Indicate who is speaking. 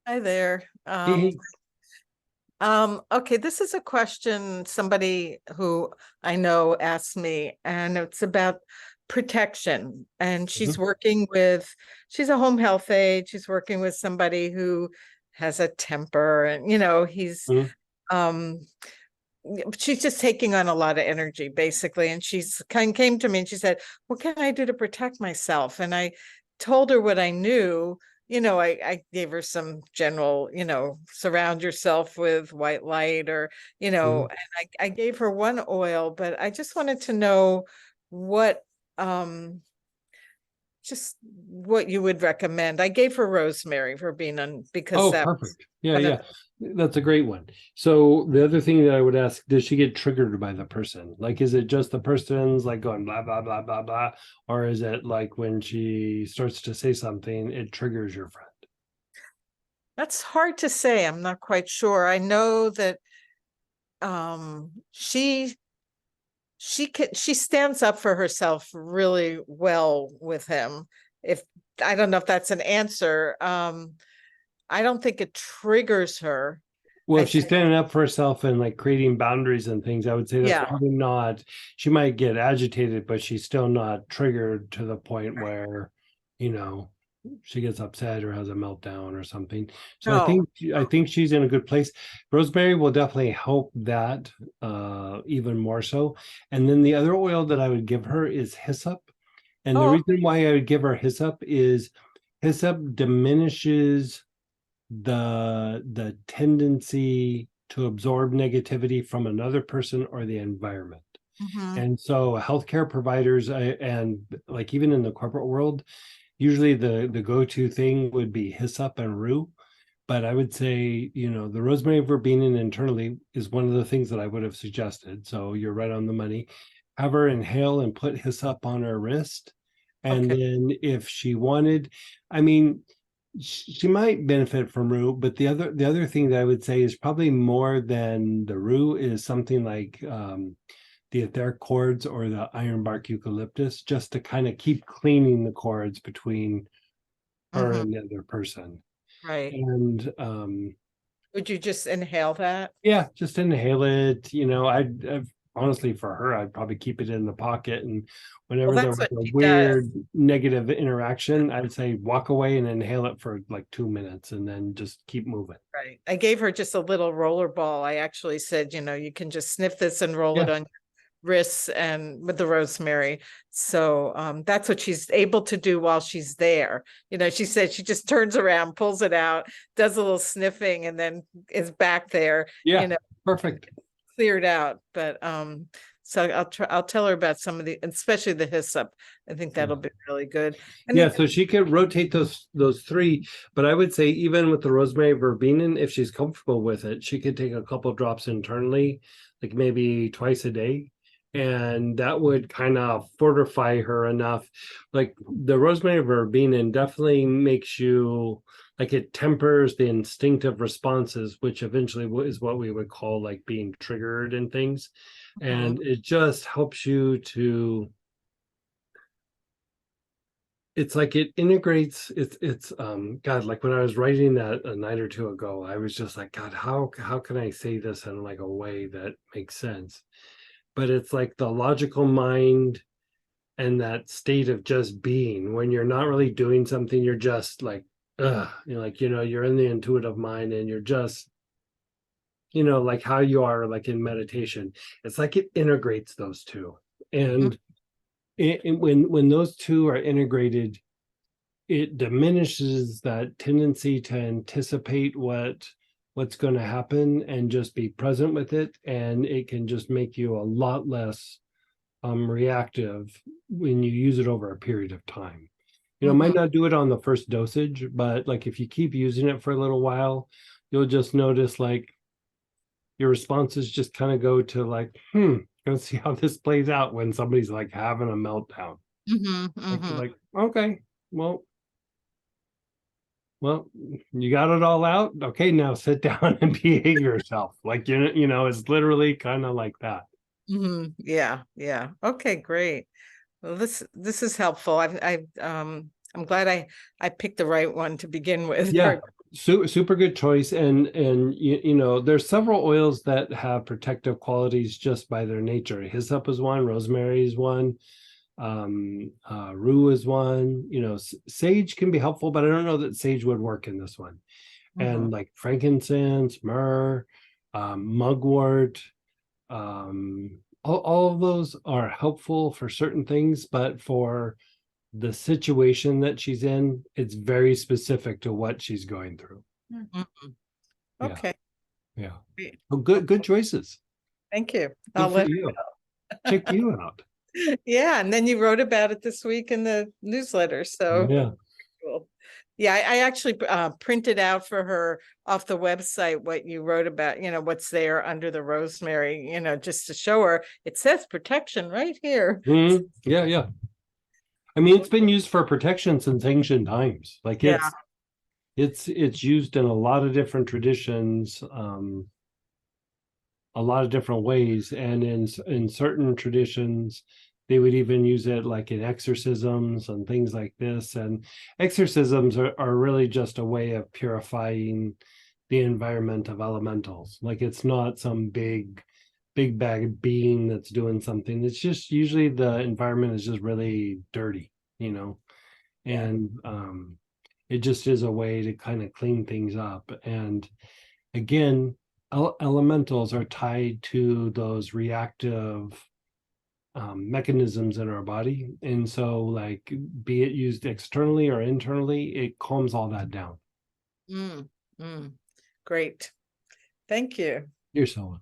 Speaker 1: Hi there.
Speaker 2: Hey, hey.
Speaker 1: Okay, this is a question somebody who I know asked me, and it's about protection. And
Speaker 2: Mhm,
Speaker 1: she's a home health aide. She's working with somebody who has a temper, and
Speaker 2: mhm.
Speaker 1: um she's just taking on a lot of energy basically. And she's kind of came to me and she said, "What can I do to protect myself?" And I told her what I knew. I gave her some general, surround yourself with white light, or,
Speaker 2: Mhm.
Speaker 1: and I gave her one oil, but I just wanted to know what um just what you would recommend. I gave her rosemary for being on because
Speaker 2: Oh,
Speaker 1: that was
Speaker 2: perfect. Yeah,
Speaker 1: one of
Speaker 2: yeah. That's a great one. So the other thing that I would ask, does she get triggered by the person? Like, is it just the person's like going blah, blah, blah, blah, blah? Or is it like when she starts to say something, it triggers your friend?
Speaker 1: that's hard to say. I'm not quite sure. I know that she she stands up for herself really well with him. If I don't know if that's an answer. I don't think it triggers her.
Speaker 2: Well,
Speaker 1: I
Speaker 2: if she's
Speaker 1: think,
Speaker 2: standing up for herself and like creating boundaries and things, I would say that's
Speaker 1: yeah,
Speaker 2: probably not, she might get agitated, but she's still not triggered to the point where, you know, she gets upset or has a meltdown or something. So I
Speaker 1: no.
Speaker 2: think I think she's in a good place. Rosemary will definitely help that even more so. And then the other oil that I would give her is hyssop. And the
Speaker 1: Oh,
Speaker 2: reason why I would give her hyssop is hyssop diminishes the tendency to absorb negativity from another person or the environment.
Speaker 1: mhm.
Speaker 2: And so healthcare providers and like even in the corporate world, usually the go-to thing would be hyssop and rue. But I would say, the rosemary verbena internally is one of the things that I would have suggested. So you're right on the money. Have her inhale and put hyssop on her wrist. And
Speaker 1: Okay.
Speaker 2: then if she wanted, I mean, she might benefit from rue, but the other thing that I would say is probably more than the rue is something like the etheric cords or the ironbark eucalyptus, just to kind of keep cleaning the cords between her
Speaker 1: Mhm.
Speaker 2: and the other person.
Speaker 1: Right.
Speaker 2: And
Speaker 1: Would you just inhale that?
Speaker 2: yeah, just inhale it. I'd honestly, for her, I'd probably keep it in the pocket. And
Speaker 1: Well,
Speaker 2: whenever there
Speaker 1: that's
Speaker 2: was
Speaker 1: what
Speaker 2: a
Speaker 1: she does.
Speaker 2: weird negative interaction, I'd say walk away and inhale it for like 2 minutes and then just keep moving.
Speaker 1: Right. I gave her just a little roller ball. I actually said, you can just sniff this and roll it
Speaker 2: Yeah.
Speaker 1: on your wrists and with the rosemary. So that's what she's able to do while she's there. She said she just turns around, pulls it out, does a little sniffing, and then is back there,
Speaker 2: Yeah. Perfect.
Speaker 1: cleared out. But so I'll tell her about some of especially the hyssop. I think
Speaker 2: Yeah.
Speaker 1: that'll be really good.
Speaker 2: Yeah,
Speaker 1: And
Speaker 2: so she could rotate those three, but I would say even with the rosemary verbena, if she's comfortable with it, she could take a couple drops internally, like maybe twice a day, and that would kind of fortify her enough. Like the rosemary verbena definitely makes you like it tempers the instinctive responses, which eventually is what we would call like being triggered and things,
Speaker 1: Mhm.
Speaker 2: and it just helps you to it's like it integrates it's god, like when I was writing that a night or two ago, I was just like, god, how can I say this in like a way that makes sense? But it's like the logical mind and that state of just being when you're not really doing something, you're just like you're like, you're in the intuitive mind and you're just, like how you are like in meditation. It's like it integrates those two. And when those two are integrated, it diminishes that tendency to anticipate what's going to happen and just be present with it, and it can just make you a lot less reactive when you use it over a period of time. Might
Speaker 1: Mhm.
Speaker 2: not do it on the first dosage, but like if you keep using it for a little while, you'll just notice like your responses just kind of go to like, gonna see how this plays out when somebody's like having a meltdown.
Speaker 1: Mhm.
Speaker 2: Like you're
Speaker 1: Mhm.
Speaker 2: like, okay, well, you got it all out. Okay, now sit down and behave yourself. Like it's literally kind of like that.
Speaker 1: Yeah, yeah. Okay, great. Well, this is helpful. I'm glad I picked the right one to begin with.
Speaker 2: Yeah. super good choice. And you know, there's several oils that have protective qualities just by their nature. Hyssop is one, rosemary is one, rue is one. You know, sage can be helpful, but I don't know that sage would work in this one. And like frankincense, myrrh, mugwort, all of those are helpful for certain things, but for the situation that she's in, it's very specific to what she's going through.
Speaker 1: Mhm.
Speaker 2: Yeah.
Speaker 1: Okay,
Speaker 2: Yeah.
Speaker 1: great.
Speaker 2: Oh, good choices.
Speaker 1: Thank you.
Speaker 2: Good
Speaker 1: I'll
Speaker 2: for
Speaker 1: let
Speaker 2: you. Check you out.
Speaker 1: Yeah, and then you wrote about it this week in the newsletter, so
Speaker 2: Yeah.
Speaker 1: cool. Yeah, I actually printed out for her off the website what you wrote about, you know, what's there under the rosemary, you know, just to show her. It says protection right here.
Speaker 2: Mhm. Yeah, yeah. I mean, it's been used for protection since ancient times. Like
Speaker 1: Yeah.
Speaker 2: it's used in a lot of different traditions, a lot of different ways, and in certain traditions they would even use it like in exorcisms and things like this. And exorcisms are really just a way of purifying the environment of elementals. Like it's not some big bag being that's doing something. It's just usually the environment is just really dirty, you know.
Speaker 1: Yeah.
Speaker 2: And it just is a way to kind of clean things up. And again, elementals are tied to those reactive mechanisms in our body. And so, like, be it used externally or internally, it calms all that down.
Speaker 1: Mm, mm. Great. Thank you.
Speaker 2: You're so